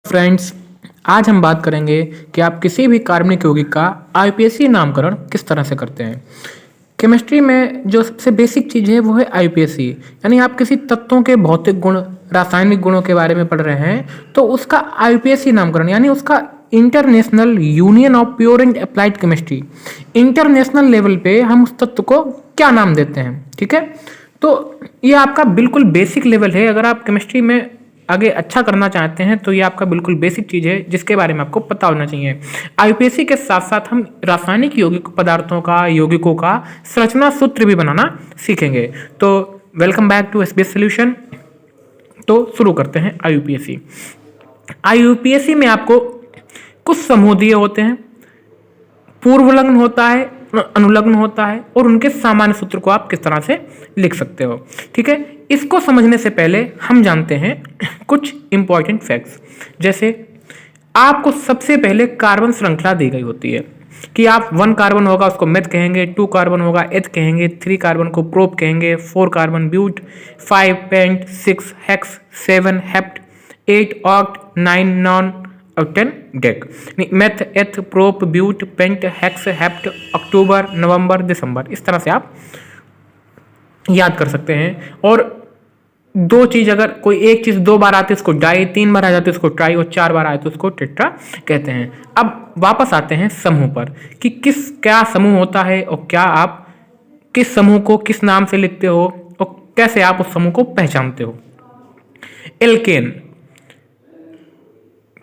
Friends, आज हम बात करेंगे कि आप किसी भी कार्बनिक यौगिक का आईयूपीएसी नामकरण किस तरह से करते हैं। केमिस्ट्री में जो सबसे बेसिक चीज़ है वो है आईयूपीएसी, यानी आप किसी तत्वों के भौतिक गुण, रासायनिक गुणों के बारे में पढ़ रहे हैं तो उसका आईयूपीएसी नामकरण यानी उसका international union of pure and applied chemistry, international level पे हम उस तत्व को क्या नाम देते हैं। ठीक है, तो ये आपका बिल्कुल बेसिक लेवल है। अगर आप केमिस्ट्री में आगे अच्छा करना चाहते हैं तो ये आपका बिल्कुल बेसिक चीज़ है जिसके बारे में आपको पता होना चाहिए। आईयूपीएसी के साथ साथ हम रासायनिक यौगिक पदार्थों का, यौगिकों का संरचना सूत्र भी बनाना सीखेंगे। तो welcome back to SBS solution. तो शुरू करते हैं आईयूपीएसी। आईयूपीएसी में आपको कुछ समूह दिए होते हैं, पूर्वलग्न होता है, अनुलग्न होता है और उनके सामान्य सूत्र को आप किस तरह से लिख सकते हो। ठीक है, इसको समझने से पहले हम जानते हैं कुछ इंपॉर्टेंट फैक्ट्स। जैसे आपको सबसे पहले कार्बन श्रृंखला दी गई होती है कि आप 1 कार्बन होगा उसको मेथ कहेंगे, 2 कार्बन होगा एथ कहेंगे, 3 कार्बन को प्रोप कहेंगे, 4 carbon but, 5 pent, 6 hex, 7 hept, 8 oct, 9 non और 10 dec. Meth, eth, prop, but, pent, hex, hept, अक्टूबर, नवंबर, दिसंबर, इस तरह से आप याद कर सकते हैं। और दो चीज, अगर कोई एक चीज 2 बार आती है उसको डाई, 3 बार आ जाती है उसको ट्राई और 4 बार आए तो उसको टेट्रा कहते हैं। अब वापस आते हैं समूह पर कि क्या समूह होता है और क्या आप किस समूह को किस नाम से लिखते हो और कैसे आप उस समूह को पहचानते हो। एल्केन,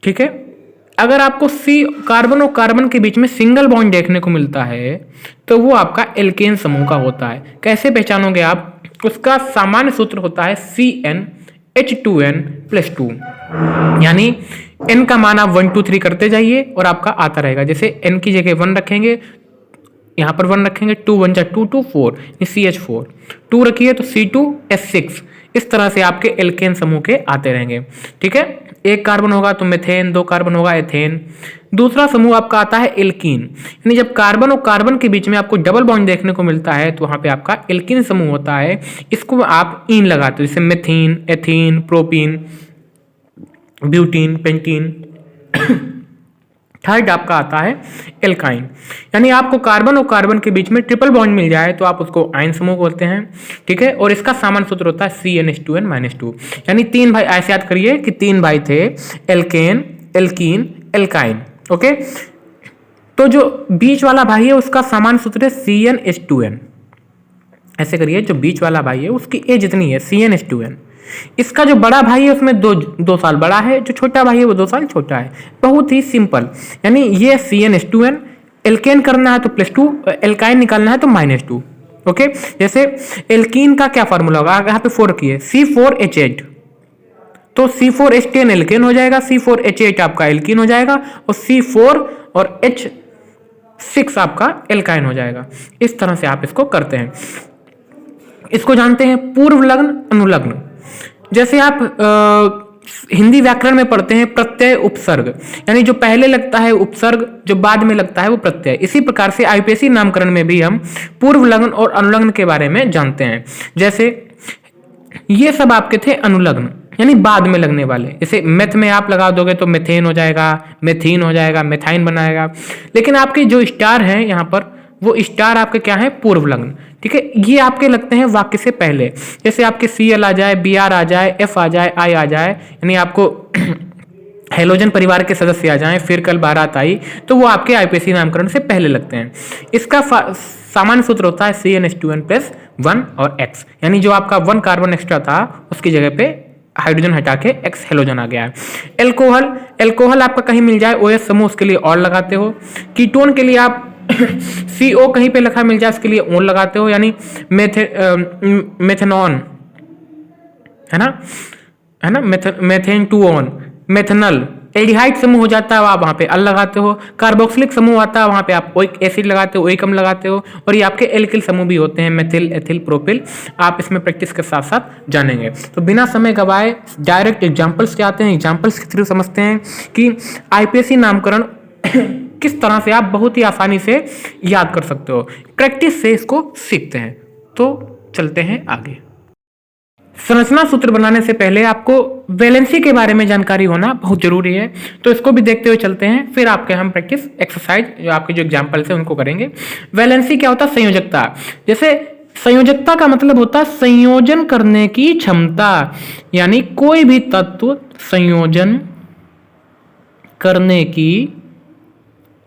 ठीक है, अगर आपको सी कार्बन और कार्बन के बीच में सिंगल बॉन्ड देखने को मिलता है तो वो आपका एल्केन समूह का होता है। कैसे पहचानोगे आप? उसका सामान्य सूत्र होता है CnH2n+2, यानी n का मान आप 1 2 3 करते जाइए और आपका आता रहेगा। जैसे n की जगह 1 रखेंगे, यहाँ पर 1 रखेंगे, 2 1 जा 2 2 4 CH4, 2 रखिए तो C2H6। इस तरह से आपके एल्केन समूह के आते रहेंगे। ठीक है, 1 कार्बन होगा तो मेथेन, 2 कार्बन होगा एथेन। दूसरा समूह आपका आता है एल्कीन, यानी जब कार्बन और कार्बन के बीच में आपको डबल बॉन्ड देखने को मिलता है तो वहां पे आपका एल्कीन समूह होता है। इसको आप इन लगाते हो, जैसे methene, ethene, propene, butene, pentene. Third आपका आता है एल्काइन, यानी आपको कार्बन और कार्बन के बीच में ट्रिपल बॉन्ड मिल जाए तो आप उसको आयन समूह बोलते हैं। ठीक है, और इसका सामान्य सूत्र होता है CnH2n-2, यानी 3 भाई ऐसे याद करिए कि 3 भाई थे, एल्केन, एल्कीन, एल्काइन। ओके, तो जो बीच वाला भाई है उसका सामान्य सूत्र है CnH2n। ऐसे करिए, जो बीच वाला भाई है उसकी एज इतनी है CnH2n। इसका जो बड़ा भाई है उसमें 2 साल बड़ा है, जो छोटा भाई है वो 2 साल छोटा है। बहुत ही सिंपल, यानी ये CnH2n, एल्केन करना है तो +2, एल्काइन निकालना है तो -2। ओके, जैसे एल्कीन का क्या फार्मूला होगा, यहाँ पे 4 रखिए, C4H8, तो C4H10 एल्केन हो जाएगा, C4H8 आपका एल्कीन हो जाएगा और C4 और H6 आपका एल्काइन हो जाएगा। इस तरह से आप इसको करते हैं। इसको जानते हैं पूर्व लग्न, अनुलग्न। जैसे आप हिंदी व्याकरण में पढ़ते हैं प्रत्यय उपसर्ग, यानी जो पहले लगता है उपसर्ग, जो बाद में लगता है वो प्रत्यय। इसी प्रकार से आईयूपीएसी नामकरण में भी हम पूर्व लग्न और अनुलग्न के बारे में जानते हैं। जैसे ये सब आपके थे अनुलग्न, यानी बाद में लगने वाले। जैसे मेथ में आप लगा दोगे तो मेथेन हो जाएगा, मेथीन हो जाएगा, मेथाइन बनाएगा। लेकिन आपके जो स्टार हैं यहाँ पर, वो स्टार आपके क्या है, पूर्व लग्न। ठीक है, ये आपके लगते हैं वाक्य से पहले। जैसे आपके Cl आ जाए, Br आ जाए, F आ जाए, I आ जाए, यानी आपको हेलोजन परिवार के सदस्य आ जाएं, फिर कल बारात आई, तो वो आपके आईयूपीएसी नामकरण से पहले लगते हैं। इसका सामान्य सूत्र होता है CnH2n+1 और X, यानी जो आपका 1 कार्बन एक्स्ट्रा था उसकी जगह पे हाइड्रोजन हटा के X हेलोजन आ गया है। एल्कोहल, एल्कोहल आपका कहीं मिल जाए OH समूह, उसके लिए और लगाते हो। कीटोन के लिए आप CO कहीं पे लिखा मिल जाए उसके लिए ओन लगाते हो, यानी मेथेनॉन है ना, मेथेन 2 ओन, मेथनल। एल्डिहाइड समूह हो जाता है, आप वहाँ पे अल लगाते हो। कार्बोक्सिलिक समूह आता है, वहाँ पे आप ओइक एसिड लगाते हो, ओइकम लगाते हो। और ये आपके एल्किल समूह भी होते हैं, मेथिल, एथिल, प्रोपिल। आप इसमें प्रैक्टिस के साथ साथ जानेंगे। तो बिना समय गवाए डायरेक्ट एग्जाम्पल्स के आते हैं, एग्जाम्पल्स के थ्रू समझते हैं कि आईयूपीएसी नामकरण किस तरह से आप बहुत ही आसानी से याद कर सकते हो। प्रैक्टिस से इसको सीखते हैं। तो चलते हैं आगे। संरचना सूत्र बनाने से पहले आपको वैलेंसी के बारे में जानकारी होना बहुत जरूरी है, तो इसको भी देखते हुए चलते हैं, फिर आपके हम प्रैक्टिस एक्सरसाइज जो आपके जो एग्जाम्पल्स है उनको करेंगे। वैलेंसी क्या होता है? संयोजकता। जैसे संयोजकता का मतलब होता है संयोजन करने की क्षमता, यानी कोई भी तत्व संयोजन करने की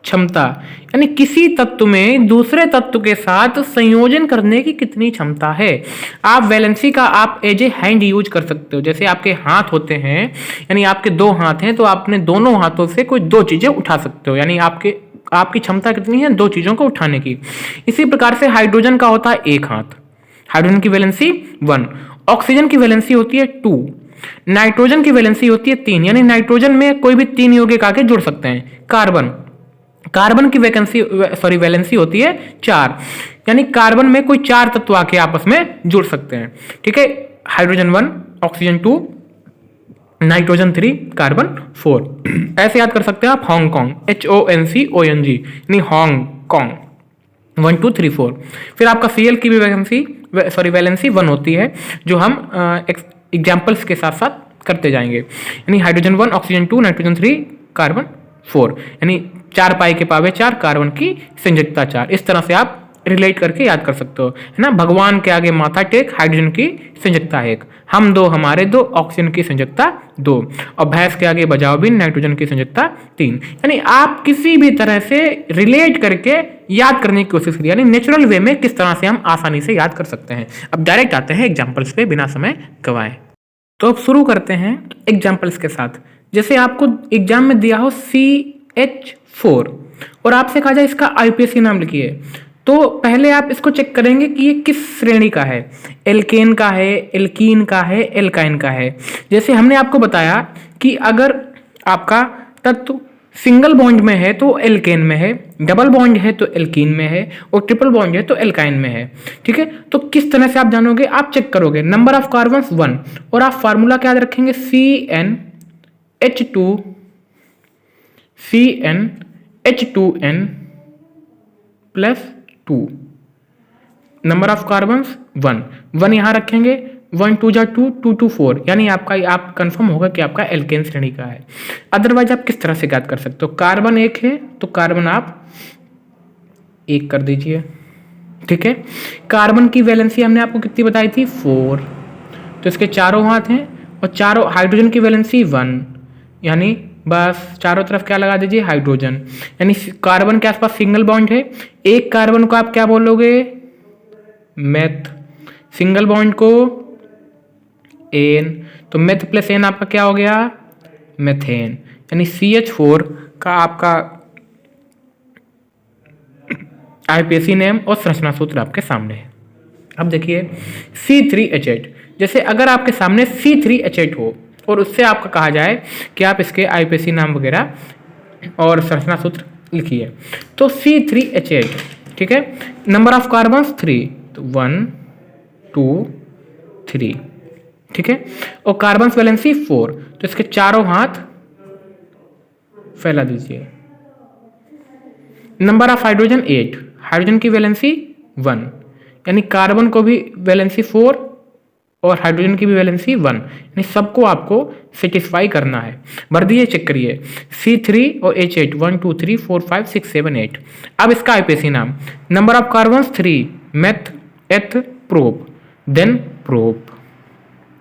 क्षमता, यानी किसी तत्व में दूसरे तत्व के साथ संयोजन करने की कितनी क्षमता है। आप वैलेंसी का आप एज ए हैंड यूज कर सकते हो। जैसे आपके हाथ होते हैं, यानी आपके दो हाथ हैं, तो आप अपने दोनों हाथों से कोई दो चीजें उठा सकते हो, यानी आपकी क्षमता कितनी है? दो चीजों को उठाने की। इसी प्रकार से हाइड्रोजन का होता है एक हाथ, हाइड्रोजन की वैलेंसी 1। ऑक्सीजन की वैलेंसी होती है 2। नाइट्रोजन की वैलेंसी होती है 3, यानी नाइट्रोजन में कोई भी 3 यौगिक आके जुड़ सकते हैं। कार्बन की वैलेंसी होती है 4, यानी कार्बन में कोई 4 तत्व आके आपस में जुड़ सकते हैं। ठीक है, हाइड्रोजन 1, ऑक्सीजन 2, नाइट्रोजन 3, कार्बन 4। ऐसे याद कर सकते हैं आप हांगकांग, HONCONG, यानी हांगकांग 1 2 3 4। फिर आपका Cl की भी वैलेंसी 1 होती है, जो हम एग्जाम्पल्स के साथ साथ करते जाएंगे। यानी हाइड्रोजन 1, ऑक्सीजन 2, नाइट्रोजन 3, कार्बन 4, यानी 4 पाई के पावे 4, कार्बन की संयोजकता 4। इस तरह से आप रिलेट करके याद कर सकते हो, है ना। भगवान के आगे माथा टेक, हाइड्रोजन की संयोजकता 1, हम दो हमारे दो, ऑक्सीजन की संयोजकता 2, और भैंस के आगे बजाओ बिन, नाइट्रोजन की संयोजकता 3। यानी आप किसी भी तरह से रिलेट करके याद करने की कोशिश करिए, यानी नेचुरल वे में किस तरह से हम आसानी से याद कर सकते हैं। अब डायरेक्ट आते हैं एग्जाम्पल्स पे बिना समय गवाए। तो अब शुरू करते हैं एग्जाम्पल्स के साथ। जैसे आपको एग्जाम में दिया हो CH4 और आपसे कहा जाए इसका IUPAC नाम लिखिए, तो पहले आप इसको चेक करेंगे कि ये किस श्रेणी का है। एल्केन का है, एल्कीन का है, एल्काइन का है। जैसे हमने आपको बताया कि अगर आपका तत्व सिंगल बॉन्ड में है तो एल्केन में है, डबल बॉन्ड है तो एल्कीन में है, और ट्रिपल बॉन्ड है तो एल्काइन में है। ठीक है, तो किस तरह से आप जानोगे? आप चेक करोगे नंबर ऑफ कार्बन्स 1, और आप फार्मूला क्या याद रखेंगे? CnH2n + 2। नंबर ऑफ कार्बन्स 1 यहाँ रखेंगे, 1 2 जा 2, 2 2 4, यानी आप कंफर्म होगा कि आपका एल्केन श्रेणी का है। अदरवाइज आप किस तरह से याद कर सकते हो? कार्बन 1 है तो कार्बन आप 1 कर दीजिए। ठीक है, कार्बन की वैलेंसी हमने आपको कितनी बताई थी? 4, तो इसके चारों हाथ हैं, और चारों हाइड्रोजन की वैलेंसी 1, यानी बस चारों तरफ क्या लगा दीजिए? हाइड्रोजन। यानी कार्बन के आसपास सिंगल बॉन्ड है, एक कार्बन को आप क्या बोलोगे? मेथ। सिंगल बॉन्ड को एन, तो मेथ प्लस एन आपका क्या हो गया? मेथेन। यानी CH4 का आपका IUPAC नेम और संरचना सूत्र आपके सामने है। अब देखिए C3H8, जैसे अगर आपके सामने C3H8 हो और उससे आपका कहा जाए कि आप इसके IUPAC नाम वगैरह और संरचना सूत्र लिखिए, तो C3H8, ठीक है, नंबर ऑफ कार्बन्स 3, तो 1 2 3, ठीक है, और कार्बन्स वैलेंसी 4, तो इसके चारों हाथ फैला दीजिए। नंबर ऑफ हाइड्रोजन 8, हाइड्रोजन की वैलेंसी 1, यानी कार्बन को भी वैलेंसी 4 और हाइड्रोजन की भी वैलेंसी 1, यानी सबको आपको सेटिस्फाई करना है। भर दिए, चेक करिए। C3 और H8, 1 2 3 4 5 6 7 8। अब इसका IUPAC नाम, number of carbons 3, meth eth prop, then prop,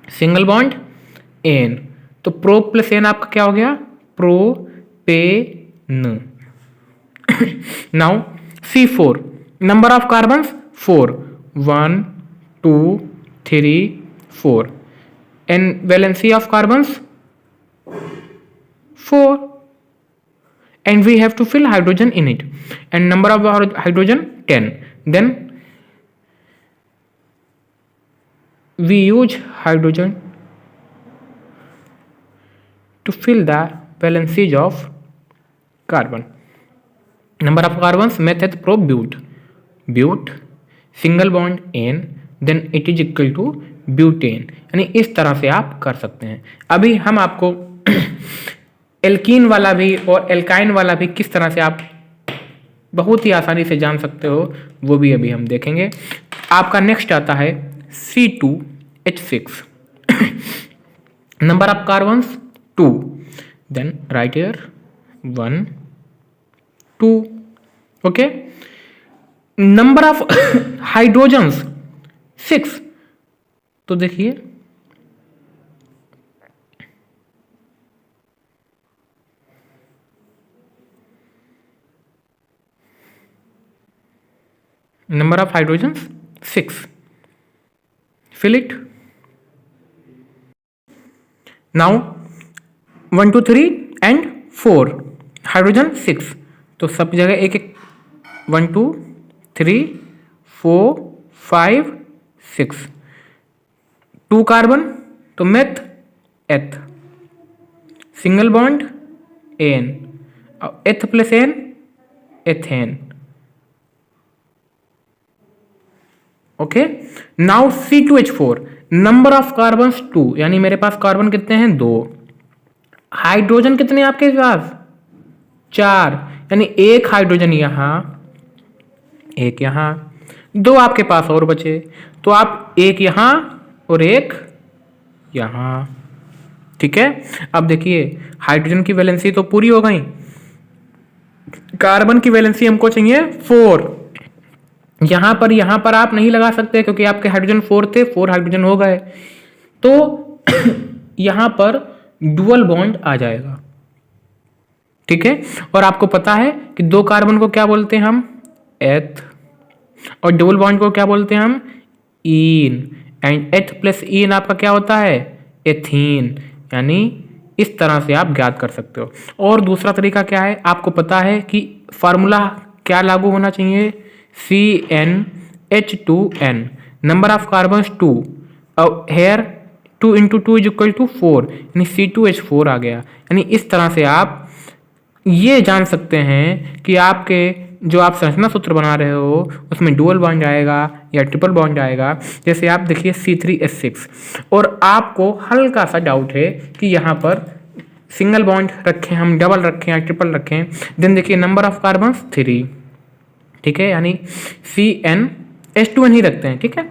single bond ane, तो प्रोप प्लस एन आपका क्या हो गया? Propane. Now C4, number of carbons 4, 1 2 3 4, and valency of carbons 4, and we have to fill hydrogen in it, and number of hydrogen 10. Then we use hydrogen to fill the valencies of carbon. Number of carbons, method pro but single bond n, then it is equal to butane. यानी इस तरह से आप कर सकते हैं। अभी हम आपको एल्कीन वाला भी और एल्काइन वाला भी किस तरह से आप बहुत ही आसानी से जान सकते हो, वो भी अभी हम देखेंगे। आपका नेक्स्ट आता है C2H6, number of carbons 2, then write here 1 2. okay, number of hydrogens 6. तो देखिए number of hydrogens 6. fill it. now 1 2 3 and 4 hydrogen 6, तो सब जगह एक एक 1 2 3 4 5 6. 2 कार्बन तो meth eth, single bond ane, eth plus ane ethane. Okay, now C2H4 number of carbon 2, यानी मेरे पास कार्बन कितने हैं 2, हाइड्रोजन कितने आपके पास 4, यानी एक हाइड्रोजन यहां एक यहां, 2 आपके पास और बचे, तो आप एक यहां और एक यहां. ठीक है, अब देखिए हाइड्रोजन की वैलेंसी तो पूरी हो गई, कार्बन की वैलेंसी हमको चाहिए 4. यहां पर आप नहीं लगा सकते क्योंकि आपके हाइड्रोजन 4 थे, 4 हाइड्रोजन हो गए, तो यहां पर डुअल बॉन्ड आ जाएगा. ठीक है, और आपको पता है कि 2 कार्बन को क्या बोलते हैं हम एथ, और डबल बॉन्ड को क्या बोलते हैं हम ईन, एंड एथ प्लस ईन आपका क्या होता है एथीन. यानी इस तरह से आप ज्ञात कर सकते हो. और दूसरा तरीका क्या है, आपको पता है कि फार्मूला क्या लागू होना चाहिए CnH2n, number of carbon 2, hair 2 × 2 = 4, यानी C2H4 आ गया. यानी इस तरह से आप ये जान सकते हैं कि आपके जो आप संरचना सूत्र बना रहे हो उसमें डुअल बॉन्ड आएगा या ट्रिपल बॉन्ड आएगा. जैसे आप देखिए C3H6, और आपको हल्का सा डाउट है कि यहाँ पर सिंगल बॉन्ड रखें हम, डबल रखें या ट्रिपल रखें. देन देखिए नंबर ऑफ कार्बन 3. ठीक है, यानी CnH2n ही रखते हैं. ठीक है,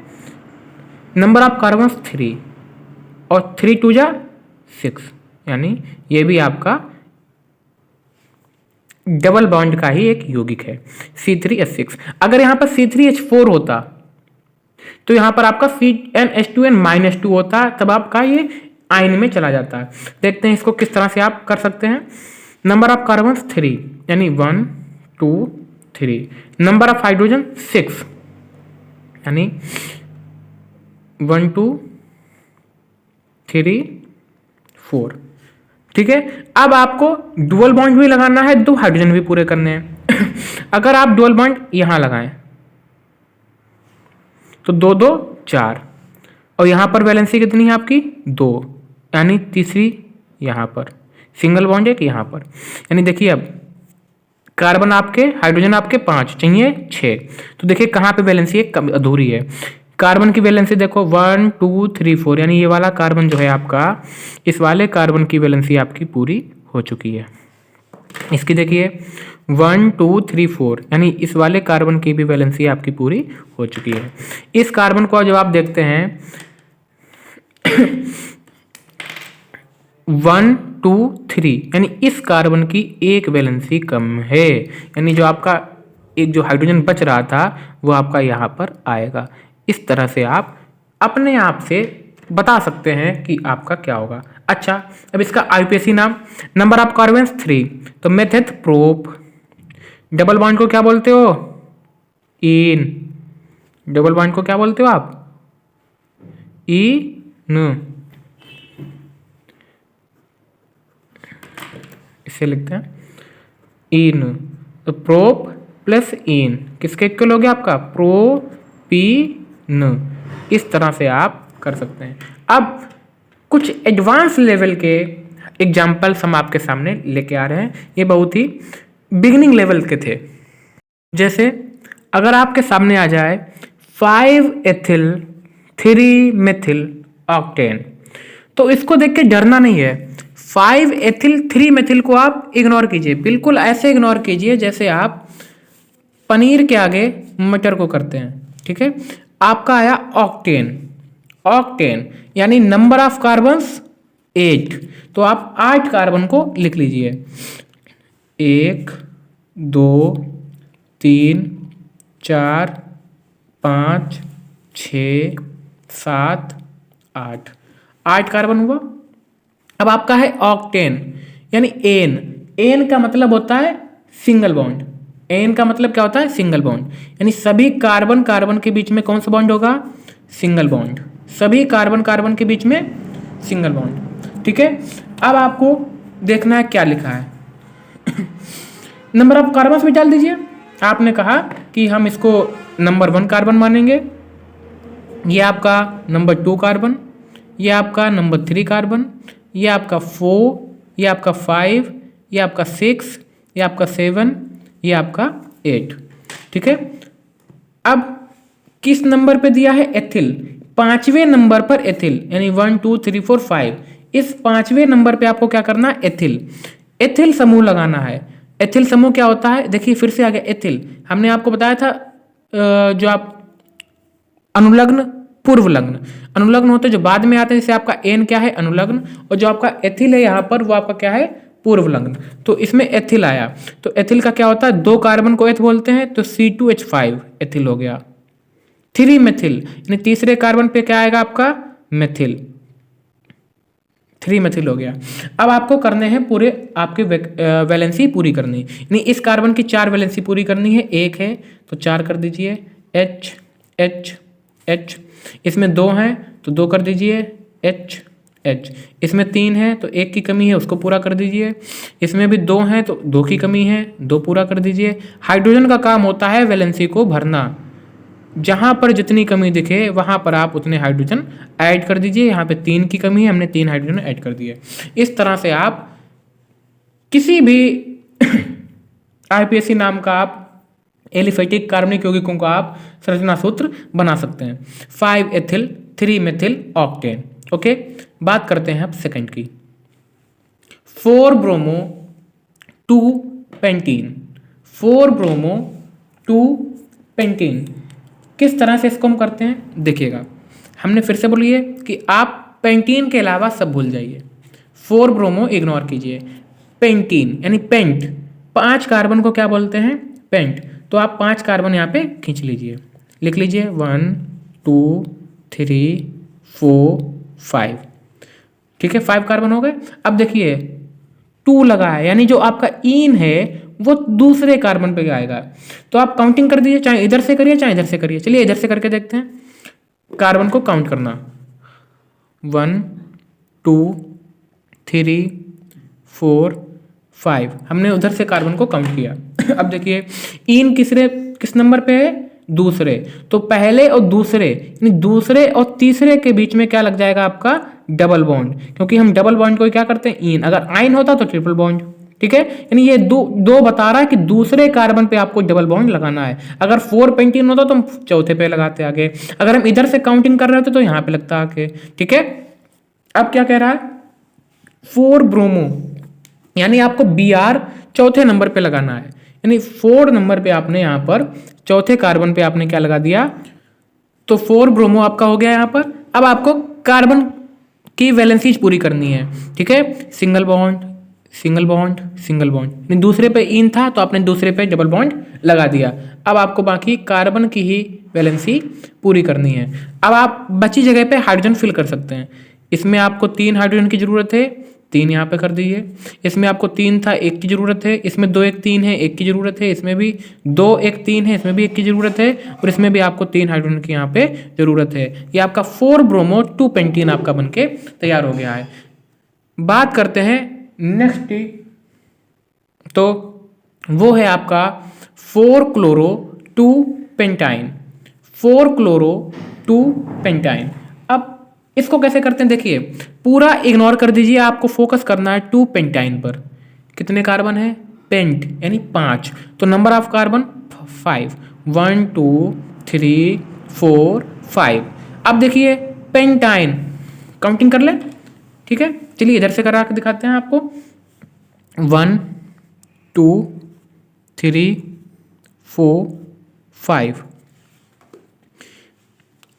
नंबर ऑफ कार्बन 3 और 3 2 जा 6, यानी ये भी आपका डबल बॉन्ड का ही एक यौगिक है C3H6. अगर यहाँ पर C3H4 होता तो यहाँ पर आपका CnH2n-2 होता, तब आपका ये आयन में चला जाता. देखते हैं इसको किस तरह से आप कर सकते हैं. नंबर ऑफ कार्बन 3, यानी 1 2 3, नंबर ऑफ हाइड्रोजन 6, यानी 1 2 3 4. ठीक है, अब आपको डुअल बॉन्ड भी लगाना है, 2 हाइड्रोजन भी पूरे करने हैं. अगर आप डुअल बॉन्ड यहां लगाएं तो 2 2 4, और यहां पर वैलेंसी कितनी है आपकी 2, यानी तीसरी यहां पर सिंगल बॉन्ड एक यहां पर. यानी देखिए अब कार्बन आपके हाइड्रोजन आपके 5 चाहिए 6, तो देखिए कहां पे वैलेंसी एक अधूरी है. कार्बन की वैलेंसी देखो 1 2 3 4, यानी ये वाला कार्बन जो है आपका, इस वाले कार्बन की वैलेंसी आपकी पूरी हो चुकी है. इसकी देखिए 1 2 3 4, यानी इस वाले कार्बन की भी वैलेंसी आपकी पूरी हो चुकी है. इस कार्बन को जब आप देखते हैं 1 2 3, यानी इस कार्बन की एक वैलेंसी कम है, यानी जो आपका एक जो हाइड्रोजन बच रहा था वो आपका यहाँ पर आएगा. इस तरह से आप अपने आप से बता सकते हैं कि आपका क्या होगा. अच्छा, अब इसका IUPAC नाम, नंबर ऑफ कार्बन 3, तो मेथड प्रोप. डबल बॉन्ड को क्या बोलते हो इन, डबल बॉन्ड को क्या बोलते हो आप इन, इसे लिखते हैं इन. तो प्रोप प्लस इन किसके इक्वल हो गया आपका प्रोपीन. इस तरह से आप कर सकते हैं. अब कुछ एडवांस लेवल के एग्जाम्पल्स हम आपके सामने लेके आ रहे हैं. ये बहुत ही बिगिनिंग लेवल के थे. जैसे अगर आपके सामने आ जाए 5 एथिल 3 मेथिल ऑक्टेन, तो इसको देख के डरना नहीं है. 5 एथिल 3 मेथिल को आप इग्नोर कीजिए, बिल्कुल ऐसे इग्नोर कीजिए जैसे आप पनीर के आगे मटर को करते हैं. ठीक है, आपका आया ऑक्टेन, ऑक्टेन यानी नंबर ऑफ कार्बन्स 8, तो आप 8 कार्बन को लिख लीजिए। 1 2 3 4 5 6 7 8, 8 कार्बन हुआ। अब आपका है ऑक्टेन यानी एन, एन का मतलब होता है सिंगल बॉन्ड, एन का मतलब क्या होता है सिंगल बॉन्ड, यानी सभी कार्बन कार्बन के बीच में कौन सा बॉन्ड होगा, सिंगल बॉन्ड, सभी कार्बन कार्बन के बीच में सिंगल बॉन्ड। ठीक है, अब आपको देखना है क्या लिखा है। नंबर ऑफ कार्बन भी डाल दीजिए। आपने कहा कि हम इसको नंबर 1 कार्बन मानेंगे, ये आपका नंबर 2 कार्बन, ये आपका नंबर 3 कार्बन, ये आपका 4, ये आपका 5, ये आपका 6, ये आपका 7, ये आपका 8। ठीक है, अब किस नंबर पे दिया है, एथिल, 5वें नंबर पर एथिल, यानी 1 2 3 4 5, इस 5वें नंबर पे आपको क्या करना है, एथिल, एथिल समूह लगाना है। एथिल समूह क्या होता है, देखिए फिर से आ गया एथिल, हमने आपको बताया था जो आप अनुलग्न पूर्व लग्न, अनुलग्न होते जो बाद में आते हैं, जैसे आपका एन क्या है अनुलग्न, और जो आपका एथिल है यहाँ पर वो आपका क्या है पूर्व लग्न। तो इसमें एथिल आया, तो एथिल का क्या होता है, 2 कार्बन को एथ बोलते हैं, तो C2H5 एथिल हो गया। 3 मेथिल यानी तीसरे कार्बन पे क्या आएगा आपका मेथिल, 3 मेथिल हो गया। अब आपको करने हैं पूरे आपके वैलेंसी पूरी करनी, यानी इस कार्बन की 4 वैलेंसी पूरी करनी है, 1 है तो 4 कर दीजिए, H H H, इसमें 2 हैं तो 2 कर दीजिए, H H, इसमें 3 है तो 1 की कमी है उसको पूरा कर दीजिए, इसमें भी 2 हैं तो 2 की कमी है 2 पूरा कर दीजिए। हाइड्रोजन का काम होता है वैलेंसी को भरना, जहां पर जितनी कमी दिखे वहां पर आप उतने हाइड्रोजन ऐड कर दीजिए। यहाँ पे 3 की कमी है, हमने 3 हाइड्रोजन ऐड कर दिए। इस तरह से आप किसी भी आईपीएससी नाम का आप एलिफेटिक कार्बनिक यौगिकों का आप संरचना सूत्र बना सकते हैं। 5 एथिल 3 मेथिल ऑक्टेन। ओके, बात करते हैं अब सेकंड की, 4 ब्रोमो 2 पेंटीन, 4 ब्रोमो 2 पेंटीन, किस तरह से इसको हम करते हैं देखिएगा। हमने फिर से बोलिए कि आप पेंटीन के अलावा सब भूल जाइए, 4 ब्रोमो इग्नोर कीजिए, पेंटीन यानी पेंट, 5 कार्बन को क्या बोलते हैं पेंट, तो आप 5 कार्बन यहाँ पे खींच लीजिए, लिख लीजिए 1 2 3 4 5। ठीक है, 5 कार्बन हो गए। अब देखिए 2 लगा है, यानी जो आपका ईन है वो दूसरे कार्बन पे आएगा, तो आप काउंटिंग कर दीजिए, चाहे इधर से करिए चाहे इधर से करिए। चलिए इधर से करके देखते हैं, कार्बन को काउंट करना, 1 2 3 4 5, हमने उधर से कार्बन को काउंट किया। अब देखिए ईन किस नंबर पे है, दूसरे, तो पहले और दूसरे यानी दूसरे और तीसरे के बीच में क्या लग जाएगा आपका डबल बॉन्ड, क्योंकि हम डबल बॉन्ड को क्या करते हैं ईन, अगर आइन होता तो ट्रिपल बॉन्ड। ठीक है, यानी ये दो बता रहा है कि दूसरे कार्बन पे आपको डबल बॉन्ड लगाना है। अगर 4 पेंटीन होता तो हम चौथे पे लगाते आगे, अगर हम इधर से काउंटिंग कर रहे होते तो यहाँ पे लगता आगे। ठीक है, अब क्या कह रहा है, 4 ब्रोमो यानी आपको Br चौथे नंबर पे लगाना है, यानी 4 नंबर पे आपने यहाँ पर चौथे कार्बन पे आपने क्या लगा दिया, तो 4 ब्रोमो आपका हो गया यहाँ पर। अब आपको कार्बन की वैलेंसीज पूरी करनी है। ठीक है, single bond single bond single bond, दूसरे पे इन था तो आपने दूसरे पे डबल बॉन्ड लगा दिया। अब आपको बाकी कार्बन की ही वैलेंसी पूरी करनी है। अब आप बची जगह पे हाइड्रोजन फिल कर सकते हैं। इसमें आपको 3 हाइड्रोजन की जरूरत है, 3 यहाँ पे कर दीजिए। इसमें आपको 3 था, 1 की जरूरत है, इसमें 2 1 3 है, 1 की जरूरत है, इसमें भी 2 1 3 है, इसमें भी 1 की जरूरत है, और इसमें भी आपको 3 हाइड्रोजन की यहाँ पे जरूरत है। ये आपका 4 ब्रोमो 2 पेंटीन आपका बनके तैयार हो गया है। बात करते हैं नेक्स्ट, तो वो है आपका 4 क्लोरो 2 पेंटाइन, 4 क्लोरो 2 पेंटाइन। अब इसको कैसे करते हैं देखिए, पूरा इग्नोर कर दीजिए, आपको फोकस करना है 2 पेंटाइन पर। कितने कार्बन है, पेंट यानी 5, तो नंबर ऑफ कार्बन 5, 1 2 3 4 5। अब देखिए पेंटाइन काउंटिंग कर ले। ठीक है, चलिए इधर से करा के दिखाते हैं आपको, 1 2 3 4 5।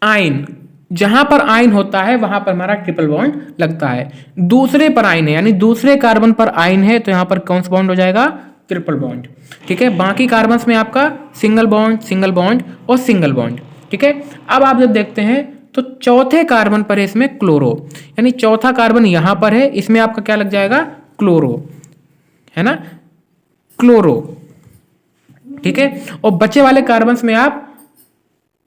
आइन जहां पर आयन होता है वहां पर हमारा ट्रिपल बॉन्ड लगता है। दूसरे पर आयन है यानी दूसरे कार्बन पर आयन है तो यहां पर कौन सा बॉन्ड हो जाएगा, ट्रिपल बॉन्ड। ठीक है, बाकी कार्बन्स में आपका सिंगल बॉन्ड और सिंगल बॉन्ड। ठीक है, अब आप जब देखते हैं तो चौथे कार्बन पर है इसमें क्लोरो, यानी चौथा कार्बन यहां पर है, इसमें आपका क्या लग जाएगा, क्लोरो, है ना, क्लोरो। ठीक है, और बचे वाले कार्बन्स में आप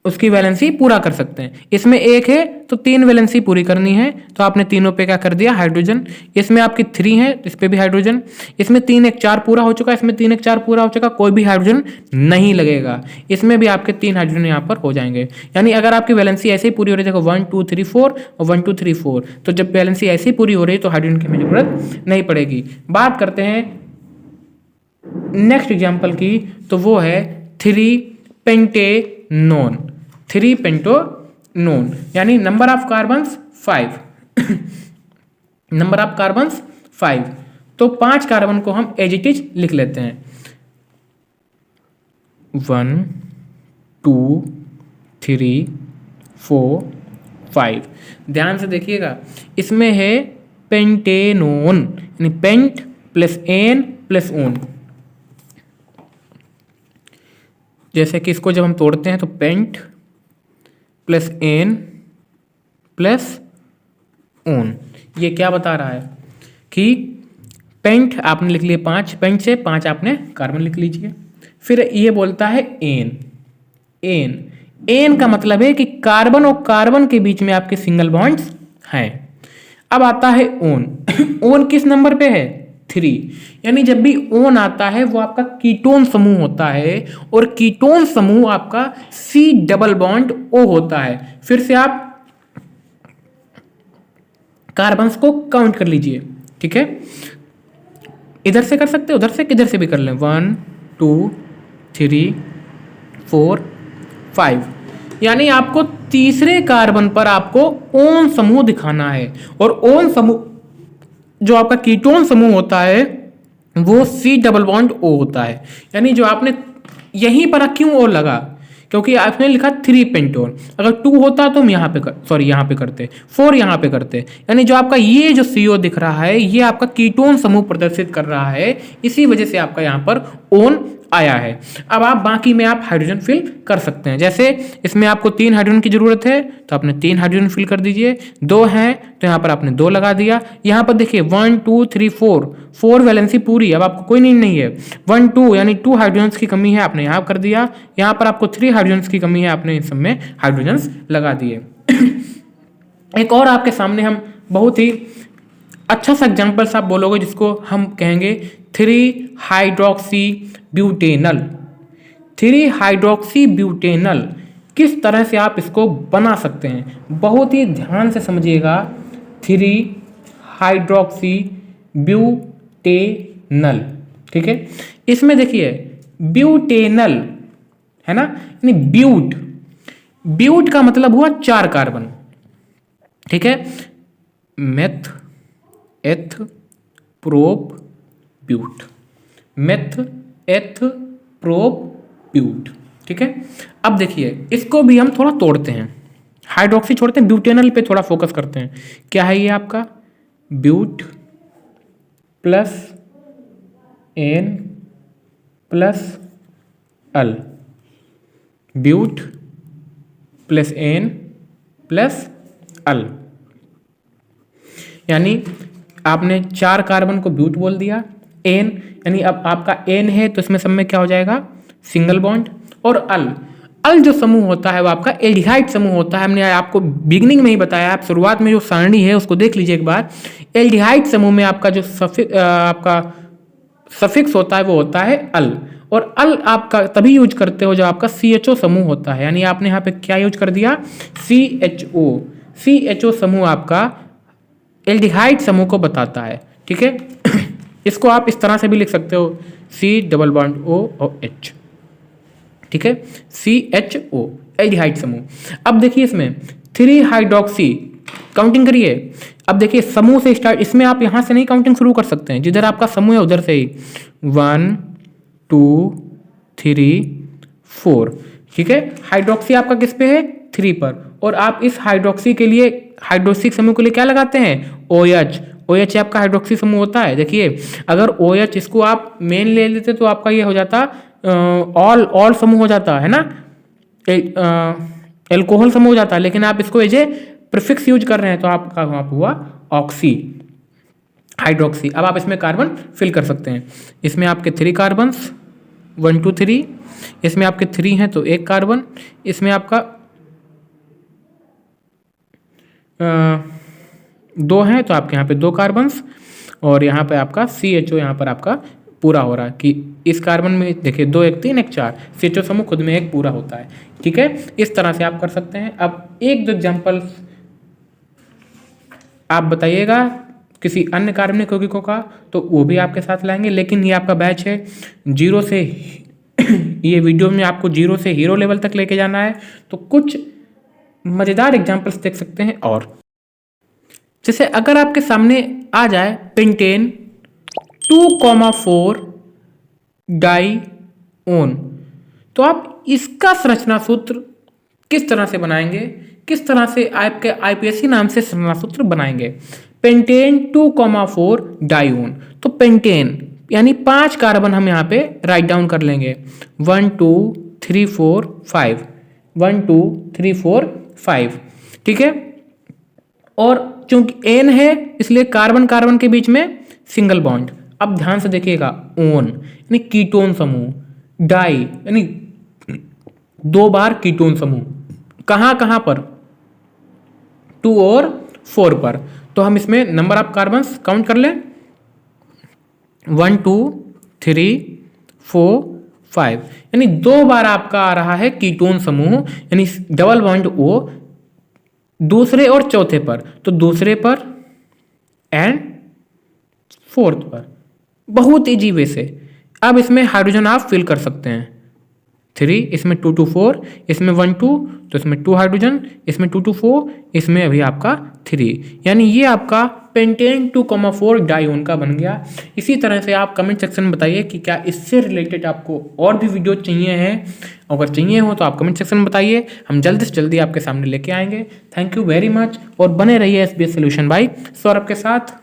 उसकी वैलेंसी पूरा कर सकते हैं। इसमें एक है तो 3 वैलेंसी पूरी करनी है, तो आपने तीनों पे क्या कर दिया, हाइड्रोजन। इसमें आपकी 3 है, इस पे भी हाइड्रोजन। इसमें 3 1 4 पूरा हो चुका है, इसमें 3 1 4 पूरा हो चुका, कोई भी हाइड्रोजन नहीं लगेगा। इसमें भी आपके 3 हाइड्रोजन यहाँ पर हो जाएंगे। यानी अगर आपकी वैलेंसी ऐसे ही पूरी हो रही है, देखो 1 2 3 4 और 1 2 3 4, तो जब वैलेंसी ऐसे ही पूरी हो रही है तो हाइड्रोजन की हमें जरूरत नहीं पड़ेगी। बात करते हैं नेक्स्ट एग्जाम्पल की, तो वो है 3 पेंटेनोन। 3 पेंटेनोन यानी number of carbons 5 number of carbons 5। तो 5 कार्बन को हम एज इट इज लिख लेते हैं, 1 2 3 4 5। ध्यान से देखिएगा, इसमें है पेंटेनोन यानी pent plus ane plus one. जैसे कि इसको जब हम तोड़ते हैं तो pent plus ane plus one, ये क्या बता रहा है कि पेंट आपने लिख लिए 5, पेंट से 5 आपने कार्बन लिख लीजिए। फिर ये बोलता है एन, एन का मतलब है कि कार्बन और कार्बन के बीच में आपके सिंगल बॉन्ड्स हैं। अब आता है ओन ओन किस नंबर पे है, 3। यानी जब भी ओन आता है वो आपका कीटोन समूह होता है, और कीटोन समूह आपका C डबल बॉन्ड O होता है। फिर से आप कार्बन्स को काउंट कर लीजिए। ठीक है, इधर से कर सकते हो, उधर से किधर से भी कर लें, 1 2 3 4 5। यानी आपको तीसरे कार्बन पर आपको ओन समूह दिखाना है, और ओन समूह जो आपका कीटोन समूह होता है वो C डबल बॉन्ड O होता है। यानी जो आपने यहीं पर क्यों O लगा, क्योंकि आपने लिखा 3 पेंटोन, अगर 2 होता तो हम यहाँ पे करते, 4 यहाँ पे करते। यानी जो आपका ये जो CO दिख रहा है ये आपका कीटोन समूह प्रदर्शित कर रहा है, इसी वजह से आपका यहाँ पर ओन आया है। अब आप बाकी में आप हाइड्रोजन फिल कर सकते हैं। जैसे इसमें आपको 3 हाइड्रोजन की जरूरत है तो आपने 3 हाइड्रोजन फिल कर दीजिए, 2 हैं तो यहाँ पर आपने 2 लगा दिया। यहाँ पर देखिए 1 2 3 4 वैलेंसी पूरी, अब आपको कोई नीड नहीं है। 1 2 यानी 2 हाइड्रोजन की कमी है, आपने यहाँ कर दिया। यहाँ पर आपको 3 हाइड्रोजन की कमी है, आपने इस सब में हाइड्रोजन लगा दिए। एक और आपके सामने हम बहुत ही अच्छा सा एग्जाम्पल्स आप बोलोगे जिसको हम कहेंगे 3 हाइड्रोक्सी ब्यूटेनल। 3 हाइड्रोक्सी ब्यूटेनल किस तरह से आप इसको बना सकते हैं, बहुत ही ध्यान से समझिएगा। 3 हाइड्रोक्सी ब्यूटेनल, ठीक है। इसमें देखिए ब्यूटेनल है ना, यानी ब्यूट का मतलब हुआ 4 कार्बन, ठीक है। Meth eth prop but, meth eth prop but, ठीक है। अब देखिए इसको भी हम थोड़ा तोड़ते हैं, हाइड्रोक्सी छोड़ते हैं, ब्यूटेनल पे थोड़ा फोकस करते हैं। क्या है ये आपका but plus ane plus al, but plus ane plus al, यानी आपने 4 कार्बन को ब्यूट बोल दिया। एन यानी अब आपका एन है तो इसमें सब में क्या हो जाएगा सिंगल बॉन्ड, और अल जो समूह होता है वो आपका एल्डिहाइड समूह होता है। हमने आपको बिगिनिंग में ही बताया, आप शुरुआत में जो सारणी है उसको देख लीजिए एक बार। एल्डिहाइड समूह में आपका जो आपका सफिक्स होता है वो होता है अल, और अल आपका तभी यूज करते हो जब आपका CHO समूह होता है। यानी आपने यहाँ पे क्या यूज कर दिया CHO समूह आपका एल्डिहाइड समूह को बताता है, ठीक है। इसको आप इस तरह से भी लिख सकते हो C डबल बॉन्ड O और H, ठीक है, CHO एल्डिहाइड समूह। अब देखिए इसमें 3 हाइड्रोक्सी काउंटिंग करिए। अब देखिए समूह से स्टार्ट, इसमें आप यहां से नहीं काउंटिंग शुरू कर सकते हैं, जिधर आपका समूह है उधर से ही 1 2 3 4, ठीक है। हाइड्रोक्सी आपका किस पे है 3 पर, और आप इस हाइड्रोक्सी के लिए, हाइड्रोक्सिक समूह के लिए क्या लगाते हैं, OH। OH आपका हाइड्रोक्सी समूह होता है। देखिए अगर OH इसको आप मेन ले लेते तो आपका ये हो जाता ऑल समूह हो जाता है ना, एल्कोहल समूह हो जाता है, लेकिन आप इसको एज ए प्रीफिक्स यूज कर रहे हैं तो आपका वहाँ हुआ ऑक्सी हाइड्रोक्सी। अब आप इसमें कार्बन फिल कर सकते हैं। इसमें आपके 3 कार्बन्स 1 2 3, इसमें आपके 3 हैं तो 1 कार्बन, इसमें आपका 2 हैं तो आपके यहाँ पे 2 कार्बन्स, और यहाँ पे आपका CHO यहाँ पर आपका पूरा हो रहा है कि इस कार्बन में देखिए 2 1 3 1 4 CHO समूह खुद में एक पूरा होता है। ठीक है, इस तरह से आप कर सकते हैं। अब 1 2 एग्जाम्पल्स आप बताइएगा किसी अन्य कार्बनिक यौगिकों का तो वो भी आपके साथ लाएंगे, लेकिन ये आपका बैच है 0 से ये वीडियो में आपको 0 से हीरो लेवल तक लेके जाना है, तो कुछ मज़ेदार एग्जाम्पल्स देख सकते हैं। और जैसे अगर आपके सामने आ जाए पेंटेन 2,4 डाईओन, तो आप इसका संरचना सूत्र किस तरह से बनाएंगे, किस तरह से आपके IPSC नाम से संरचना सूत्र बनाएंगे। पेंटेन 2,4 डाईओन, तो पेंटेन यानी 5 कार्बन हम यहाँ पे राइट डाउन कर लेंगे 1 2 3 4 5 1 2 3 4 5। ठीक है, और चूंकि N है इसलिए कार्बन कार्बन के बीच में सिंगल बॉन्ड। अब ध्यान से देखिएगा, ओन यानी कीटोन समूह, डाई यानी 2 बार कीटोन समूह, कहाँ कहाँ पर, 2 और 4 पर। तो हम इसमें नंबर ऑफ कार्बन्स काउंट कर लें 1 2 3 4 5, यानी 2 बार आपका आ रहा है कीटोन समूह, यानी डबल बॉन्ड O दूसरे और चौथे पर, तो दूसरे पर एंड 4th पर, बहुत इजी वे से। अब इसमें हाइड्रोजन आप फिल कर सकते हैं 3, इसमें 2 2 4, इसमें 1 2, तो इसमें 2 हाइड्रोजन, इसमें 2 2 4, इसमें अभी आपका 3, यानी ये आपका पेंटेन 2,4 डाईओन का बन गया। इसी तरह से आप कमेंट सेक्शन में बताइए कि क्या इससे रिलेटेड आपको और भी वीडियो चाहिए हैं, अगर चाहिए हो तो आप कमेंट सेक्शन में बताइए, हम जल्दी से जल्दी आपके सामने लेके आएंगे। थैंक यू वेरी मच, और बने रहिए SBS सॉल्यूशन बाय सौरभ के साथ।